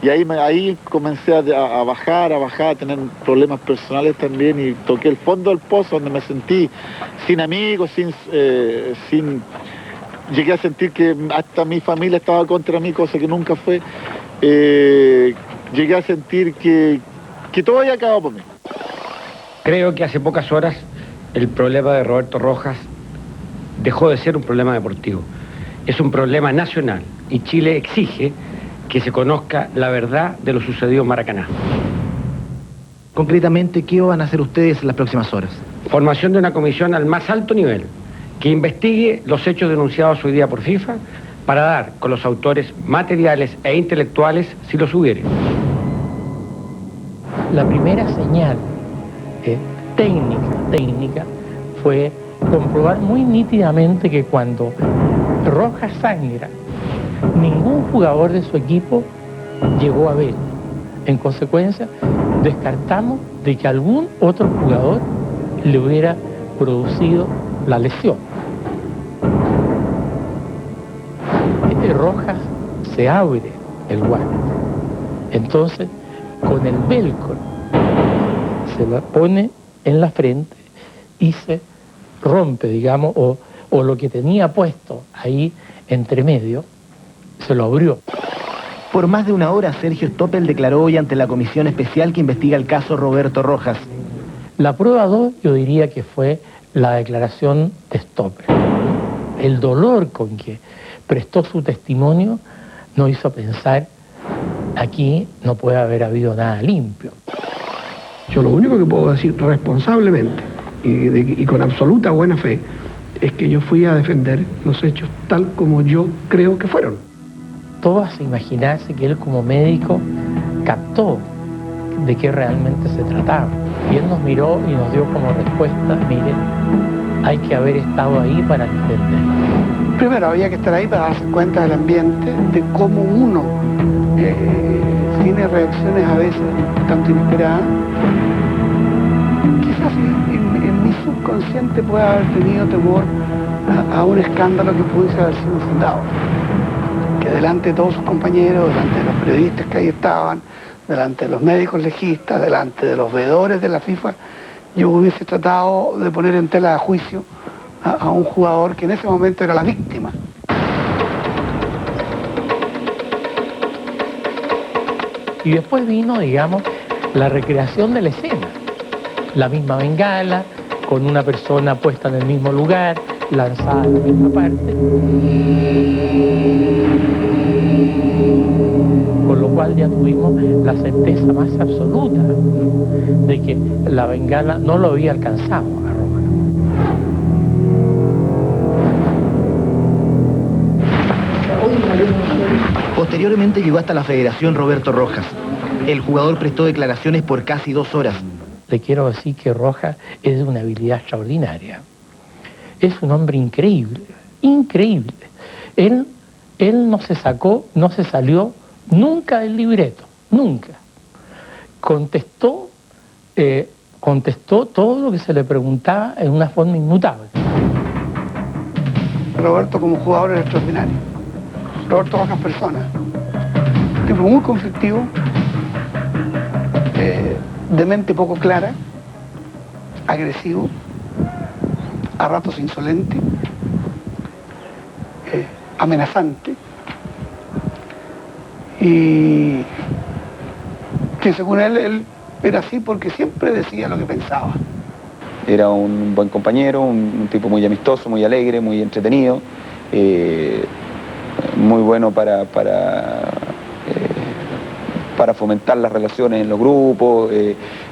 Y ahí comencé a bajar, a tener problemas personales también. Y toqué el fondo del pozo donde me sentí sin amigos, llegué a sentir que hasta mi familia estaba contra mí, cosa que nunca fue. Llegué a sentir que todo había acabado por mí. Creo que hace pocas horas el problema de Roberto Rojas dejó de ser un problema deportivo. Es un problema nacional y Chile exige que se conozca la verdad de lo sucedido en Maracaná. Concretamente, ¿qué van a hacer ustedes en las próximas horas? Formación de una comisión al más alto nivel que investigue los hechos denunciados hoy día por FIFA para dar con los autores materiales e intelectuales si los hubiere. La primera señal técnica fue comprobar muy nítidamente que cuando Rojas sangra, ningún jugador de su equipo llegó a verlo. En consecuencia, descartamos de que algún otro jugador le hubiera producido la lesión. Rojas se abre el guante. Entonces, con el velcro, se lo pone en la frente y se rompe, digamos, o lo que tenía puesto ahí entre medio, se lo abrió. Por más de una hora, Sergio Stoppel declaró hoy ante la comisión especial que investiga el caso Roberto Rojas. La prueba 2, yo diría que fue la declaración de Stoppel. El dolor con que prestó su testimonio nos hizo pensar, aquí no puede haber habido nada limpio. Yo lo único que puedo decir responsablemente y con absoluta buena fe es que yo fui a defender los hechos tal como yo creo que fueron. Todo hace imaginarse que él como médico captó de qué realmente se trataba. Y él nos miró y nos dio como respuesta, miren, hay que haber estado ahí para entender. Primero había que estar ahí para darse cuenta del ambiente, de cómo uno tiene reacciones a veces tanto inesperadas. Quizás en mi subconsciente puede haber tenido temor a un escándalo que pudiese haber sido infundado. Que delante de todos sus compañeros, delante de los periodistas que ahí estaban, delante de los médicos legistas, delante de los veedores de la FIFA, yo hubiese tratado de poner en tela de juicio a un jugador que en ese momento era la víctima. Y después vino, digamos, la recreación de la escena. La misma bengala, con una persona puesta en el mismo lugar, lanzada en la misma parte. Con lo cual ya tuvimos la certeza más absoluta de que la bengala no lo había alcanzado a Rojas. Posteriormente llegó hasta la Federación Roberto Rojas. El jugador prestó declaraciones por casi 2 horas. Le quiero decir que Rojas es de una habilidad extraordinaria. Es un hombre increíble, increíble. Él no se salió nunca del libreto, nunca. Contestó todo lo que se le preguntaba en una forma inmutable. Roberto como jugador era extraordinario. Roberto Rojas persona. Un tipo muy conflictivo, de mente poco clara, agresivo, a ratos insolente, amenazante, y que según él era así porque siempre decía lo que pensaba. Era un buen compañero, un tipo muy amistoso, muy alegre, muy entretenido, muy bueno para fomentar las relaciones en los grupos,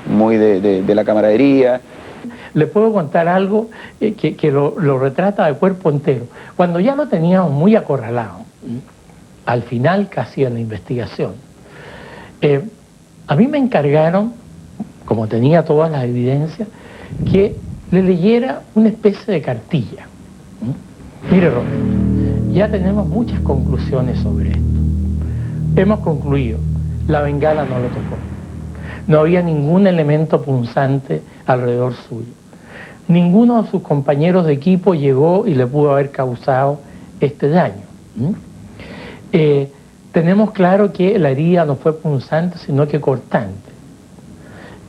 muy de la camaradería. Le puedo contar algo que lo retrata de cuerpo entero. Cuando ya lo teníamos muy acorralado, al final casi en la investigación, a mí me encargaron, como tenía todas las evidencias, que le leyera una especie de cartilla. Mire, Roberto, ya tenemos muchas conclusiones sobre esto. Hemos concluido, la bengala no lo tocó. No había ningún elemento punzante alrededor suyo. Ninguno de sus compañeros de equipo llegó y le pudo haber causado este daño. Tenemos claro que la herida no fue punzante, sino que cortante.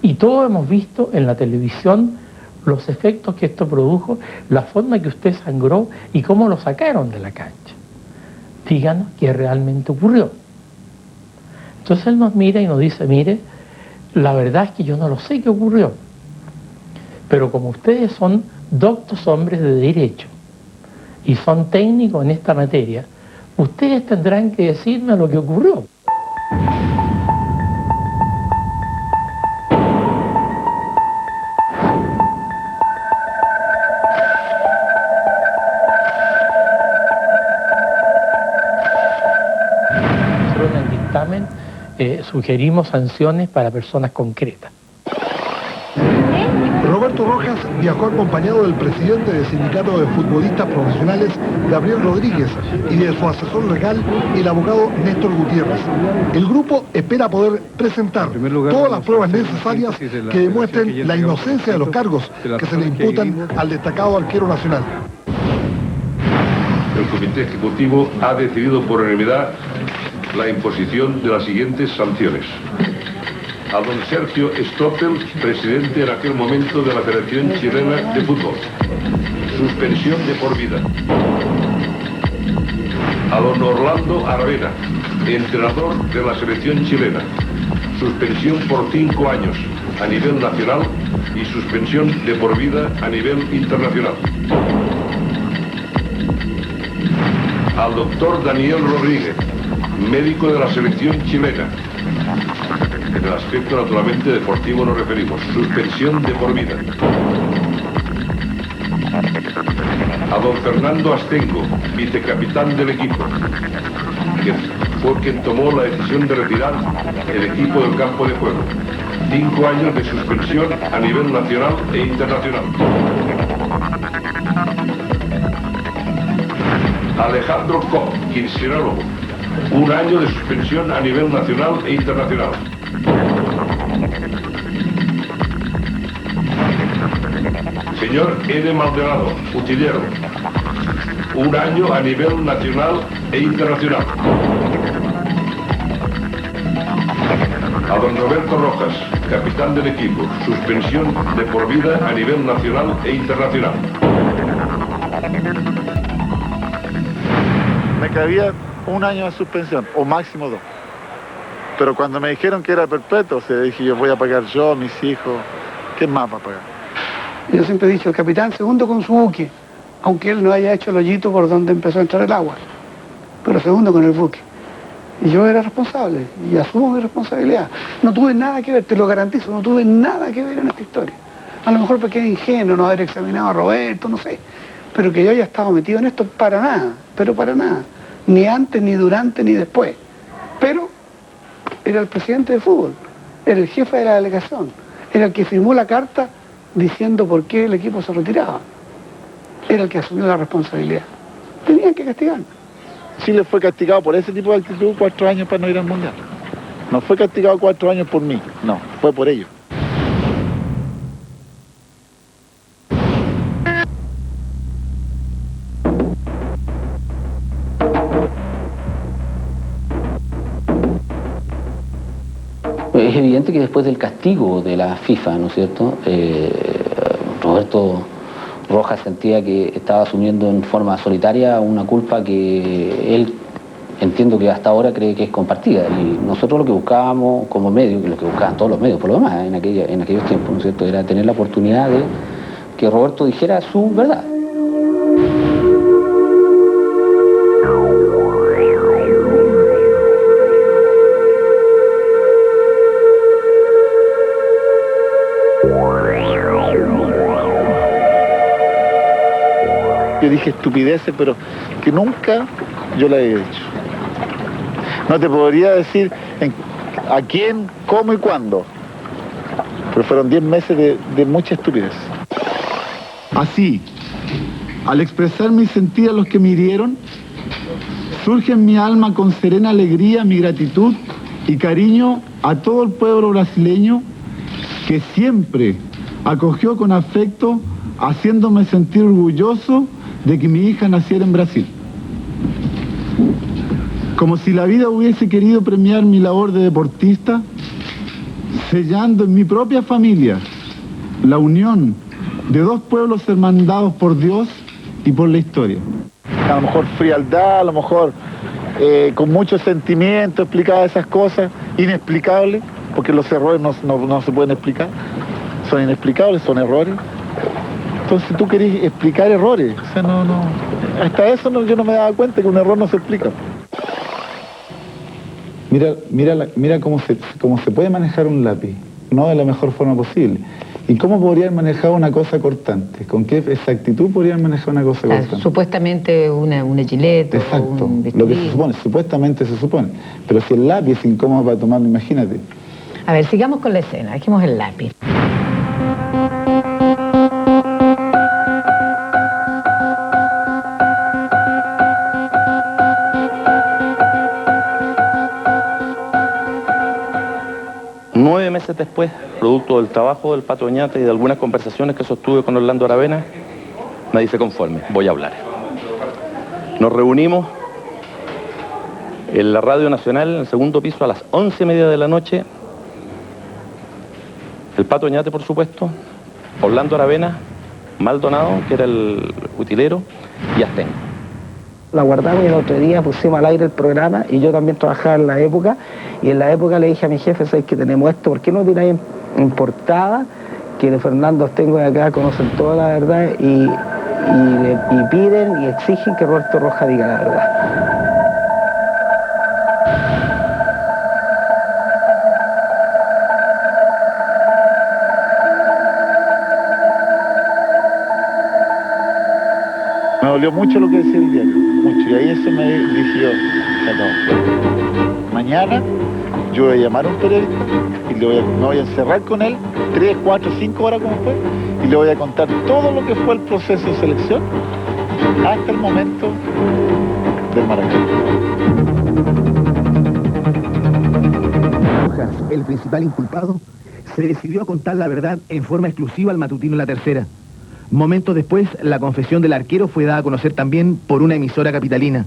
Y todos hemos visto en la televisión los efectos que esto produjo, la forma que usted sangró y cómo lo sacaron de la cancha. Díganos qué realmente ocurrió. Entonces él nos mira y nos dice, mire, la verdad es que yo no lo sé qué ocurrió. Pero como ustedes son doctos hombres de derecho, y son técnicos en esta materia, ustedes tendrán que decirme lo que ocurrió. Nosotros en el dictamen sugerimos sanciones para personas concretas. Roberto Rojas viajó acompañado del presidente del Sindicato de Futbolistas Profesionales, Gabriel Rodríguez, y de su asesor legal, el abogado Néstor Gutiérrez. El grupo espera poder presentar todas las pruebas necesarias que demuestren la inocencia de los cargos que se le imputan al destacado arquero nacional. El Comité Ejecutivo ha decidido por unanimidad la imposición de las siguientes sanciones. A don Sergio Stoppel, presidente en aquel momento de la Federación Chilena de Fútbol. Suspensión de por vida. A don Orlando Aravena, entrenador de la selección chilena. Suspensión por 5 años a nivel nacional y suspensión de por vida a nivel internacional. Al doctor Daniel Rodríguez, médico de la selección chilena. En el aspecto naturalmente deportivo nos referimos. Suspensión de por vida. A don Fernando Astengo, vicecapitán del equipo, que fue quien tomó la decisión de retirar el equipo del campo de juego. 5 años de suspensión a nivel nacional e internacional. Alejandro Koch, kinesiólogo, 1 año de suspensión a nivel nacional e internacional. Señor Ede Maldonado, utilero, 1 año a nivel nacional e internacional. A don Roberto Rojas, capitán del equipo, suspensión de por vida a nivel nacional e internacional. Me cabía 1 año de suspensión, o máximo 2. Pero cuando me dijeron que era perpetuo, dije yo voy a pagar yo, mis hijos, ¿qué más va a pagar? Yo siempre he dicho, el capitán segundo con su buque, aunque él no haya hecho el hoyito por donde empezó a entrar el agua, pero segundo con el buque. Y yo era responsable, y asumo mi responsabilidad. No tuve nada que ver, te lo garantizo, no tuve nada que ver en esta historia. A lo mejor porque era ingenuo no haber examinado a Roberto, no sé. Pero que yo haya estado metido en esto, para nada, pero para nada. Ni antes, ni durante, ni después. Pero era el presidente de fútbol, era el jefe de la delegación, era el que firmó la carta diciendo por qué el equipo se retiraba. Era el que asumió la responsabilidad. Tenían que castigarme. Chile fue castigado por ese tipo de actitud 4 años para no ir al Mundial. No fue castigado 4 años por mí, no, fue por ellos. Es evidente que después del castigo de la FIFA, ¿no es cierto?, Roberto Rojas sentía que estaba asumiendo en forma solitaria una culpa que él, entiendo que hasta ahora cree que es compartida. Y nosotros lo que buscábamos como medio, lo que buscaban todos los medios por lo demás en aquellos tiempos, ¿no es cierto?, era tener la oportunidad de que Roberto dijera su verdad. Yo dije estupideces, pero que nunca yo la he hecho. No te podría decir a quién, cómo y cuándo. Pero fueron 10 meses de mucha estupidez. Así, al expresar mi sentir a los que me hirieron, surge en mi alma con serena alegría mi gratitud y cariño a todo el pueblo brasileño que siempre acogió con afecto, haciéndome sentir orgulloso de que mi hija naciera en Brasil. Como si la vida hubiese querido premiar mi labor de deportista, sellando en mi propia familia la unión de 2 pueblos hermandados por Dios y por la historia. A lo mejor frialdad, a lo mejor con mucho sentimiento explicaba esas cosas, inexplicables, porque los errores no se pueden explicar, son inexplicables, son errores. Entonces tú querés explicar errores, o sea, no. hasta eso yo no me daba cuenta que un error no se explica. Mira cómo se puede manejar un lápiz, no de la mejor forma posible. ¿Y cómo podrían manejar una cosa cortante? ¿Con qué exactitud podrían manejar una cosa cortante? Supuestamente una gilet. Exacto, o un lo que se supone, supuestamente se supone. Pero si el lápiz es incómodo para tomarlo, imagínate. A ver, sigamos con la escena, dejemos el lápiz. Nueve meses después, producto del trabajo del Pato Oñate y de algunas conversaciones que sostuve con Orlando Aravena, me dice conforme, voy a hablar. Nos reunimos en la Radio Nacional, en el segundo piso, a las 11:30 de la noche. El Pato Oñate, por supuesto, Orlando Aravena, Maldonado, que era el utilero, y Astengo. La guardamos y el otro día pusimos al aire el programa y yo también trabajaba en la época y en la época le dije a mi jefe, ¿sabes que tenemos esto? ¿Por qué no tiráis en portada? Que de Fernando Astengo de acá conocen toda la verdad y piden y exigen que Roberto Rojas diga la verdad. Me dolió mucho lo que decía el diario, mucho, y ahí eso me dije yo, se acabó. Mañana yo voy a llamar a un periodista y me voy a encerrar con él 3, 4, 5 horas como fue y le voy a contar todo lo que fue el proceso de selección hasta el momento del Maracaná. Rojas, el principal inculpado, se decidió a contar la verdad en forma exclusiva al matutino La Tercera. Momentos después, la confesión del arquero fue dada a conocer también por una emisora capitalina.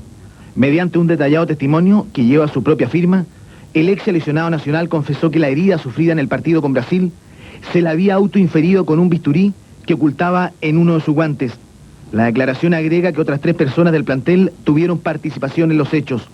Mediante un detallado testimonio que lleva su propia firma, el ex seleccionado nacional confesó que la herida sufrida en el partido con Brasil se la había autoinferido con un bisturí que ocultaba en uno de sus guantes. La declaración agrega que otras 3 personas del plantel tuvieron participación en los hechos.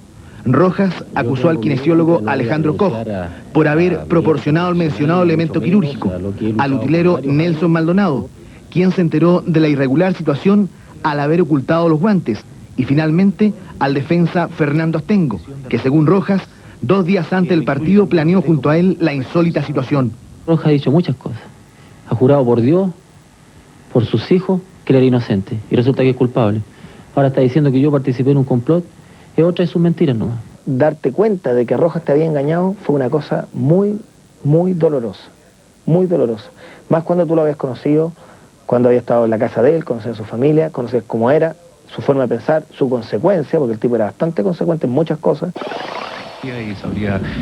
Rojas acusó al kinesiólogo Alejandro Koch por haber proporcionado el mencionado elemento quirúrgico al utilero Nelson Maldonado, quien se enteró de la irregular situación al haber ocultado los guantes, y finalmente al defensa Fernando Astengo, que según Rojas, 2 días antes del partido planeó junto a él la insólita situación. Rojas ha dicho muchas cosas. Ha jurado por Dios, por sus hijos, que él era inocente, y resulta que es culpable. Ahora está diciendo que yo participé en un complot, y otra de sus mentiras nomás. Darte cuenta de que Rojas te había engañado fue una cosa muy, muy dolorosa, muy dolorosa. Más cuando tú lo habías conocido, cuando había estado en la casa de él, conocías a su familia, conocías cómo era, su forma de pensar, su consecuencia, porque el tipo era bastante consecuente en muchas cosas.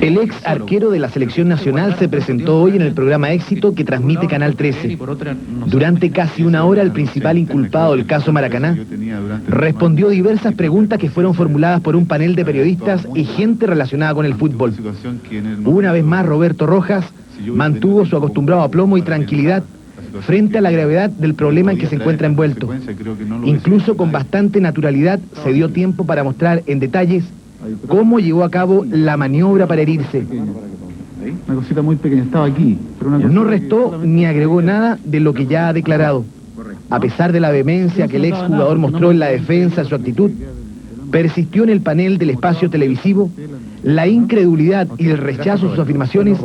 El ex arquero de la selección nacional se presentó hoy en el programa Éxito que transmite Canal 13. Durante casi una hora el principal inculpado del caso Maracaná respondió diversas preguntas que fueron formuladas por un panel de periodistas y gente relacionada con el fútbol. Una vez más Roberto Rojas mantuvo su acostumbrado aplomo y tranquilidad frente a la gravedad del problema en que se encuentra envuelto. Incluso con bastante naturalidad se dio tiempo para mostrar en detalles cómo llevó a cabo la maniobra para herirse. Una cosita muy pequeña, estaba aquí. Pero no restó ni agregó nada de lo que ya ha declarado. A pesar de la vehemencia que el exjugador mostró en la defensa de su actitud, persistió en el panel del espacio televisivo la incredulidad y el rechazo a sus afirmaciones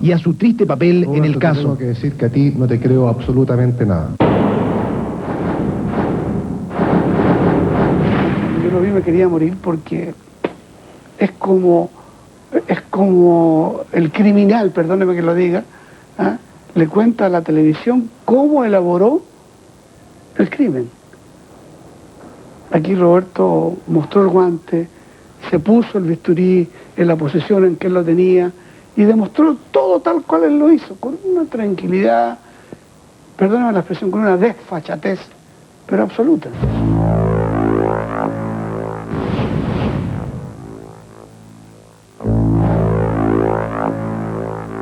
y a su triste papel en el caso. Tengo que decir que a ti no te creo absolutamente nada. Yo lo vi, me quería morir porque es como el criminal, perdóneme que lo diga, ¿ah? Le cuenta a la televisión cómo elaboró el crimen. Aquí Roberto mostró el guante, se puso el bisturí en la posición en que él lo tenía y demostró todo tal cual él lo hizo, con una tranquilidad, perdóname la expresión, con una desfachatez, pero absoluta.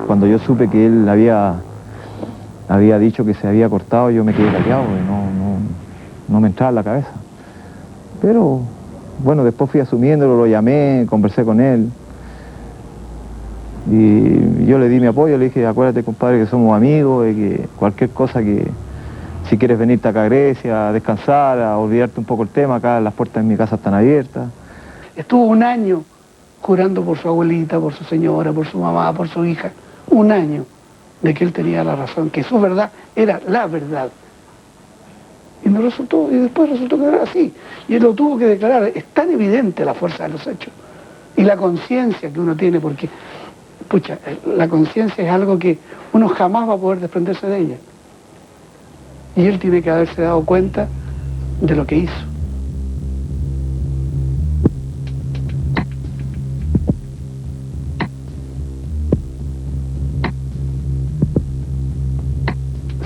Cuando yo supe que él había dicho que se había cortado, yo me quedé callado, no me entraba en la cabeza. Pero bueno, después fui asumiéndolo, lo llamé, conversé con él. Y yo le di mi apoyo, le dije, acuérdate compadre que somos amigos, y que cualquier cosa que si quieres venirte acá a Grecia, a descansar, a olvidarte un poco el tema, acá las puertas de mi casa están abiertas. Estuvo un año jurando por su abuelita, por su señora, por su mamá, por su hija. Un año de que él tenía la razón, que su verdad era la verdad. Y no resultó, y después resultó que era así. Y él lo tuvo que declarar. Es tan evidente la fuerza de los hechos. Y la conciencia que uno tiene, porque, pucha, la conciencia es algo que uno jamás va a poder desprenderse de ella. Y él tiene que haberse dado cuenta de lo que hizo.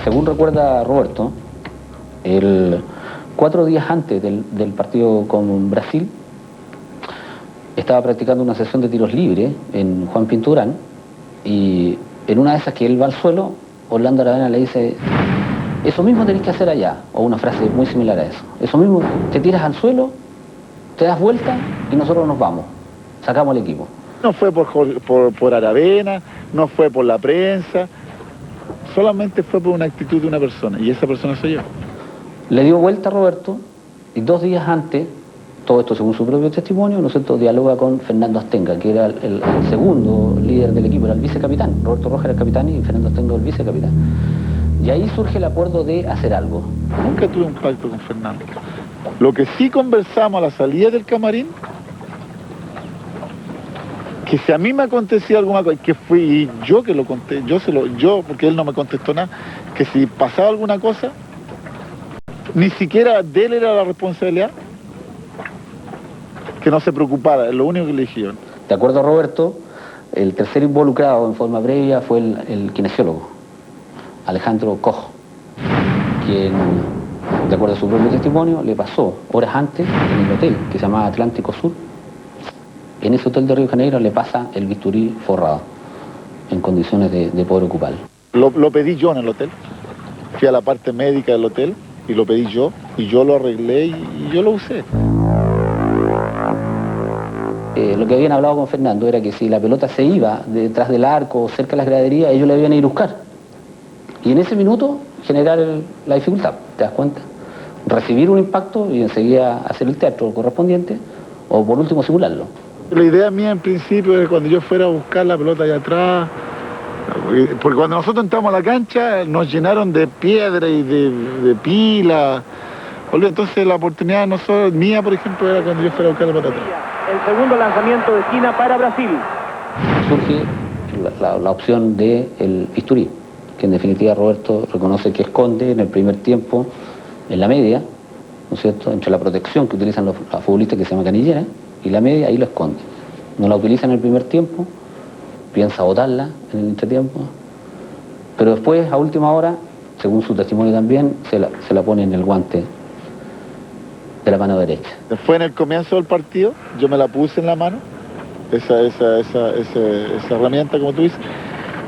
Según recuerda Roberto, 4 días antes del partido con Brasil, estaba practicando una sesión de tiros libres en Juan Pinturán, y en una de esas que él va al suelo, Orlando Aravena le dice: eso mismo tenés que hacer allá, o una frase muy similar a eso. Eso mismo, te tiras al suelo, te das vuelta y nosotros nos vamos, sacamos el equipo. No fue por Aravena, no fue por la prensa, solamente fue por una actitud de una persona, y esa persona soy yo. Le dio vuelta a Roberto, y 2 días antes, todo esto según su propio testimonio, ¿no es cierto?, dialoga con Fernando Astenga, que era el segundo líder del equipo, era el vicecapitán. Roberto Rojas era el capitán y Fernando Astenga el vicecapitán. Y ahí surge el acuerdo de hacer algo. Nunca tuve un pacto con Fernando. Lo que sí conversamos a la salida del camarín, que si a mí me acontecía alguna cosa, que fui y yo que lo conté, yo porque él no me contestó nada, que si pasaba alguna cosa, ni siquiera de él era la responsabilidad, que no se preocupara, es lo único que le dije yo. De acuerdo a Roberto, el tercer involucrado en forma previa fue el kinesiólogo, Alejandro Koch, quien, de acuerdo a su propio testimonio, le pasó horas antes en el hotel que se llamaba Atlántico Sur. En ese hotel de Río de Janeiro le pasa el bisturí forrado, en condiciones de poder ocuparlo. Lo pedí yo en el hotel, fui a la parte médica del hotel y lo pedí yo, y yo lo arreglé y yo lo usé. Lo que habían hablado con Fernando era que si la pelota se iba detrás del arco o cerca de las graderías, ellos le iban a ir a buscar. Y en ese minuto generar la dificultad, ¿te das cuenta? Recibir un impacto y enseguida hacer el teatro correspondiente, o por último simularlo. La idea mía en principio era cuando yo fuera a buscar la pelota allá atrás, porque cuando nosotros entramos a la cancha nos llenaron de piedra y de pila. Entonces la oportunidad mía, por ejemplo, era cuando yo fuera a buscar la pelota atrás. El segundo lanzamiento de esquina para Brasil. Surge la opción del bisturí, que en definitiva Roberto reconoce que esconde en el primer tiempo, en la media, ¿no es cierto?, entre la protección que utilizan los futbolistas, que se llama canillera, y la media, ahí lo esconde. No la utiliza en el primer tiempo, piensa botarla en el entretiempo, pero después, a última hora, según su testimonio también, se la pone en el guante de la mano derecha. Después, en el comienzo del partido, yo me la puse en la mano, esa herramienta, como tú dices,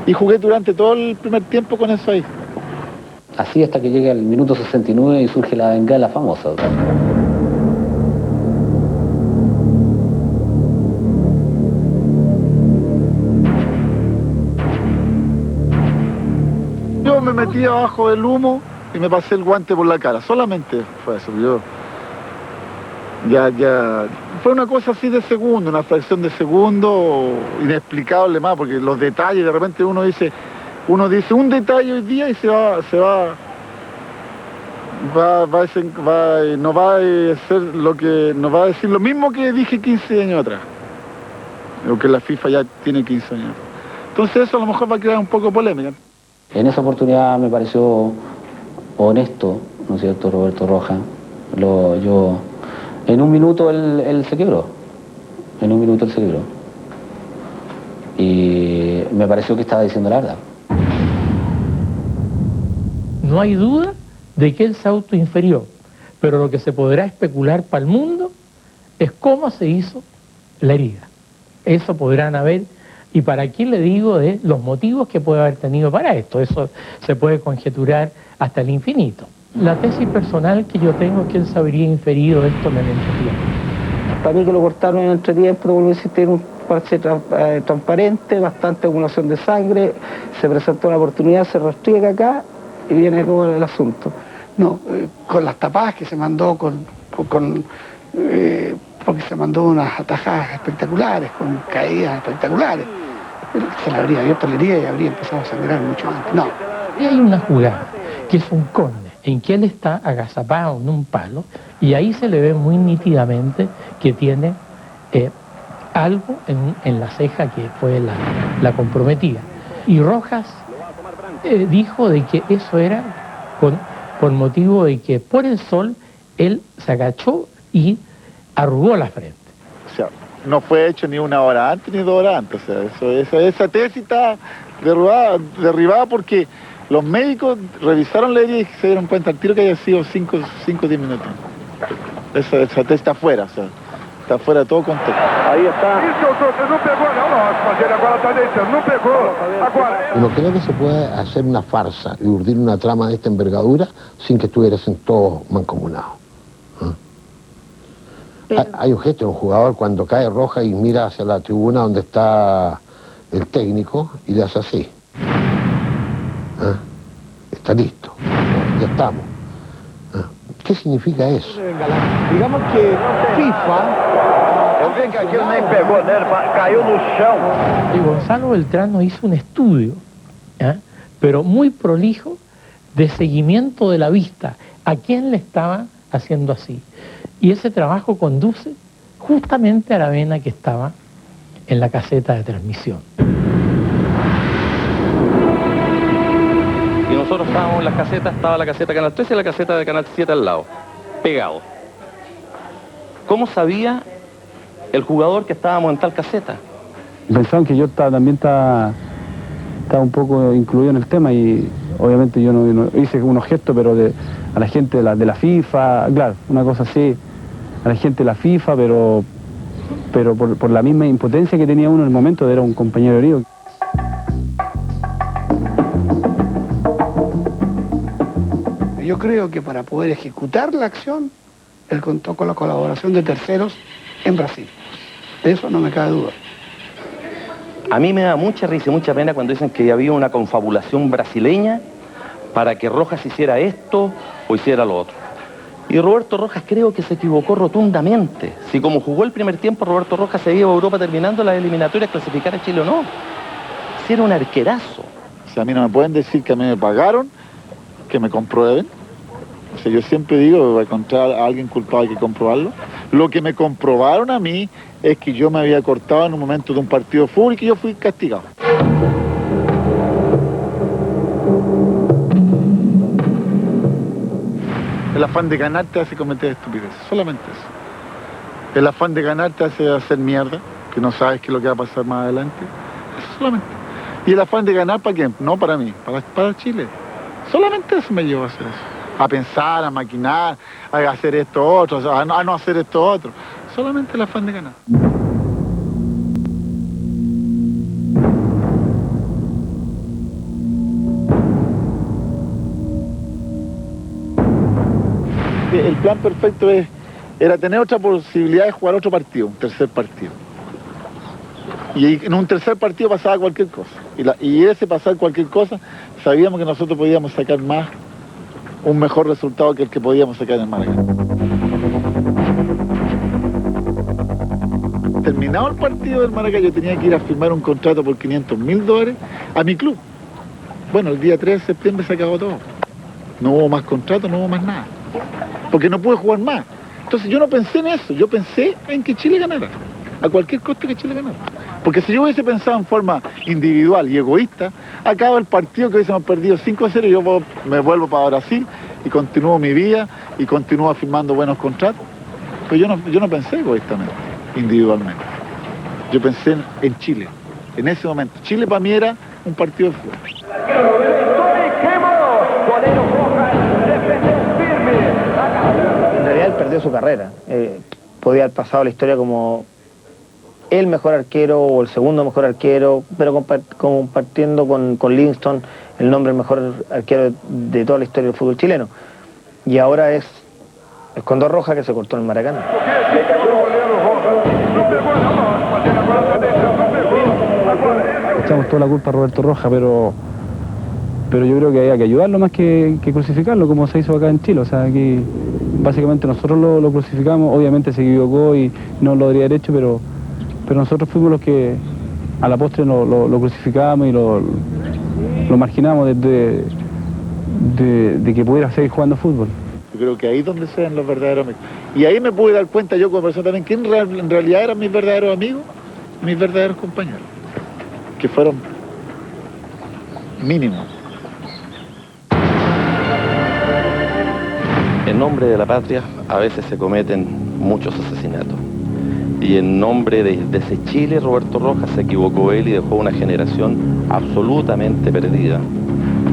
y jugué durante todo el primer tiempo con eso ahí. Así hasta que llega el minuto 69 y surge la bengala famosa. Yo me metí abajo del humo y me pasé el guante por la cara, solamente fue eso. Yo ya fue una cosa así de segundo, una fracción de segundo, inexplicable más, porque los detalles, de repente uno dice un detalle hoy día y no va a ser lo que, no va a decir lo mismo que dije 15 años atrás, o que la FIFA ya tiene 15 años. Entonces eso a lo mejor va a crear un poco de polémica. En esa oportunidad me pareció honesto, ¿no es cierto?, Roberto Rojas. En un minuto él se quebró. En un minuto él se quebró. Y me pareció que estaba diciendo la verdad. No hay duda de que él se autoinferió, pero lo que se podrá especular para el mundo es cómo se hizo la herida. Eso podrán haber, y para quién le digo de los motivos que puede haber tenido para esto. Eso se puede conjeturar hasta el infinito. La tesis personal que yo tengo es que él se habría inferido esto en el entretiempo. Para mí que lo cortaron en el entretiempo, volvió a existir un parche transparente, bastante acumulación de sangre, se presentó una oportunidad, se restriega acá y viene todo el asunto. No, con las tapadas que se mandó, porque se mandó unas atajadas espectaculares, con caídas espectaculares. Se le habría abierto la herida y habría empezado a sangrar mucho antes. No. Y hay una jugada, que es un córner, en que él está agazapado en un palo, y ahí se le ve muy nítidamente que tiene algo en la ceja que fue la comprometida. Y Rojas dijo de que eso era por motivo de que por el sol él se agachó y arrugó la frente. O sea, no fue hecho ni una hora antes ni 2 horas antes. O sea, esa tesis está derribada porque los médicos revisaron la herida y se dieron cuenta al tiro que haya sido 5 o 10 minutos. Esa tesis está afuera, o sea, está fuera de todo contexto. Ahí está. No pegó, mas ele agora está deixando, no pegó. Agora. No creo que se pueda hacer una farsa y urdir una trama de esta envergadura sin que estuviesen todos mancomunados. Hay un gesto de un jugador cuando cae Roja y mira hacia la tribuna donde está el técnico y le hace así. Está listo, ya estamos. ¿Qué significa eso? Digamos que FIFA... Y Gonzalo Beltrano hizo un estudio, pero muy prolijo, de seguimiento de la vista, a quién le estaba haciendo así. Y ese trabajo conduce justamente a la vena que estaba en la caseta de transmisión. Y nosotros estábamos en las casetas, estaba la caseta Canal 13 y la caseta de Canal 7 al lado, pegados. ¿Cómo sabía el jugador que estábamos en tal caseta? Pensaban que yo también estaba un poco incluido en el tema y obviamente yo no hice unos gestos, pero a la gente de la FIFA, claro, una cosa así, a la gente de la FIFA, pero por la misma impotencia que tenía uno en el momento de era un compañero herido. Yo creo que para poder ejecutar la acción, él contó con la colaboración de terceros en Brasil. De eso no me cabe duda. A mí me da mucha risa y mucha pena cuando dicen que había una confabulación brasileña para que Rojas hiciera esto o hiciera lo otro. Y Roberto Rojas creo que se equivocó rotundamente. Si como jugó el primer tiempo, Roberto Rojas se iba a Europa terminando las eliminatorias, clasificar a Chile o no. Si era un arquerazo. O sea, a mí no me pueden decir que a mí me pagaron, que me comprueben. O sea, yo siempre digo, voy a encontrar a alguien culpable hay que comprobarlo. Lo que me comprobaron a mí es que yo me había cortado en un momento de un partido de fútbol y que yo fui castigado. El afán de ganar te hace cometer estupideces, solamente eso. El afán de ganar te hace hacer mierda, que no sabes qué es lo que va a pasar más adelante. Eso solamente. Y el afán de ganar, ¿para quién? No para mí, para Chile. Solamente eso me llevó a hacer eso. A pensar, a maquinar, a hacer esto otro, a no hacer esto otro. Solamente el afán de ganar. El plan perfecto era tener otra posibilidad de jugar otro partido, un tercer partido. Y en un tercer partido pasaba cualquier cosa. Y ese pasar cualquier cosa, sabíamos que nosotros podíamos sacar un mejor resultado que el que podíamos sacar en Maracaná. Terminado el partido del Maracaná, yo tenía que ir a firmar un contrato por $500.000 a mi club. Bueno, el día 3 de septiembre se acabó todo. No hubo más contrato, no hubo más nada. Porque no pude jugar más. Entonces yo no pensé en eso, yo pensé en que Chile ganara. A cualquier coste que Chile ganara. Porque si yo hubiese pensado en forma individual y egoísta, acaba el partido que hubiésemos perdido 5-0 y yo me vuelvo para Brasil y continúo mi vida y continúo firmando buenos contratos. Pero yo no pensé egoístamente, individualmente. Yo pensé en Chile, en ese momento. Chile para mí era un partido de fútbol. En realidad él perdió su carrera. Podía haber pasado a la historia como el mejor arquero o el segundo mejor arquero, pero compartiendo con Livingston el nombre del mejor arquero de toda la historia del fútbol chileno. Y ahora es el Cóndor Roja que se cortó en el Maracaná. Echamos toda la culpa a Roberto Rojas, pero pero yo creo que hay que ayudarlo más que crucificarlo, como se hizo acá en Chile. O sea, aquí básicamente nosotros lo crucificamos, obviamente se equivocó y no lo debería haber hecho, pero nosotros fuimos los que a la postre lo crucificamos y lo marginamos de que pudiera seguir jugando fútbol. Yo creo que ahí es donde se ven los verdaderos amigos. Y ahí me pude dar cuenta yo como persona también que en realidad eran mis verdaderos amigos, mis verdaderos compañeros, que fueron mínimos. En nombre de la patria a veces se cometen muchos asesinatos. Y en nombre de ese Chile, Roberto Rojas se equivocó él y dejó una generación absolutamente perdida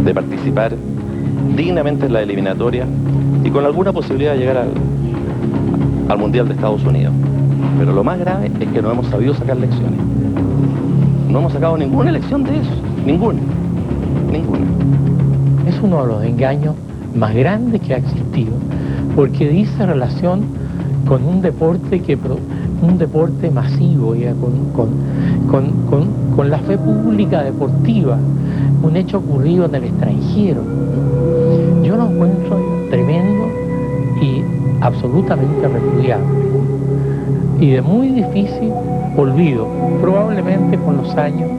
de participar dignamente en la eliminatoria y con alguna posibilidad de llegar al Mundial de Estados Unidos. Pero lo más grave es que no hemos sabido sacar lecciones. No hemos sacado ninguna lección de eso, ninguna. Es uno de los engaños más grandes que ha existido, porque dice relación con un deporte masivo, ya, con la fe pública deportiva, un hecho ocurrido en el extranjero. Yo lo encuentro tremendo y absolutamente repudiable y de muy difícil olvido. Probablemente con los años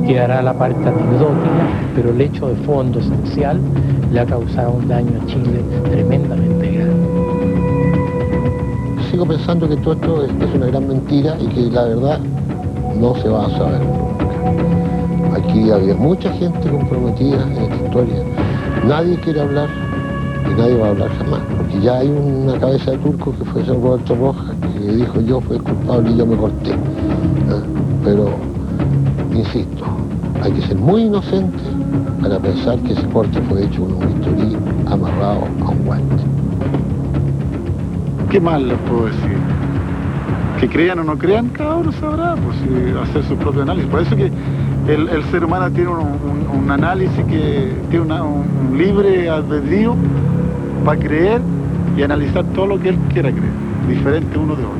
quedará la parte anecdótica, pero el hecho de fondo esencial le ha causado un daño a Chile tremendamente grande. Sigo pensando que todo esto es una gran mentira y que la verdad no se va a saber nunca. Aquí había mucha gente comprometida en esta historia. Nadie quiere hablar y nadie va a hablar jamás, porque ya hay una cabeza de turco que fue San Roberto Rojas que dijo yo fui el culpable y yo me corté. Pero, insisto, hay que ser muy inocente para pensar que ese corte fue hecho con un bisturí amarrado a un guante. ¿Qué más les puedo decir? Que crean o no crean, cada uno sabrá pues, hacer su propio análisis. Por eso que el ser humano tiene un análisis que tiene un libre albedrío para creer y analizar todo lo que él quiera creer, diferente uno de otro.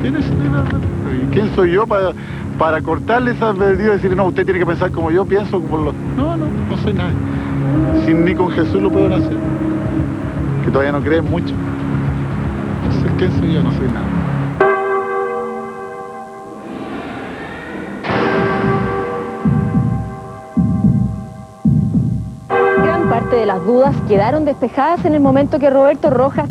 Tiene ese libre albedrío. ¿Y quién soy yo para cortarle ese albedrío y decirle, no, usted tiene que pensar como yo pienso? No soy nadie. Ni con Jesús lo pueden hacer, que todavía no creen mucho. ¿Quién soy yo? No soy nada. Gran parte de las dudas quedaron despejadas en el momento que Roberto Rojas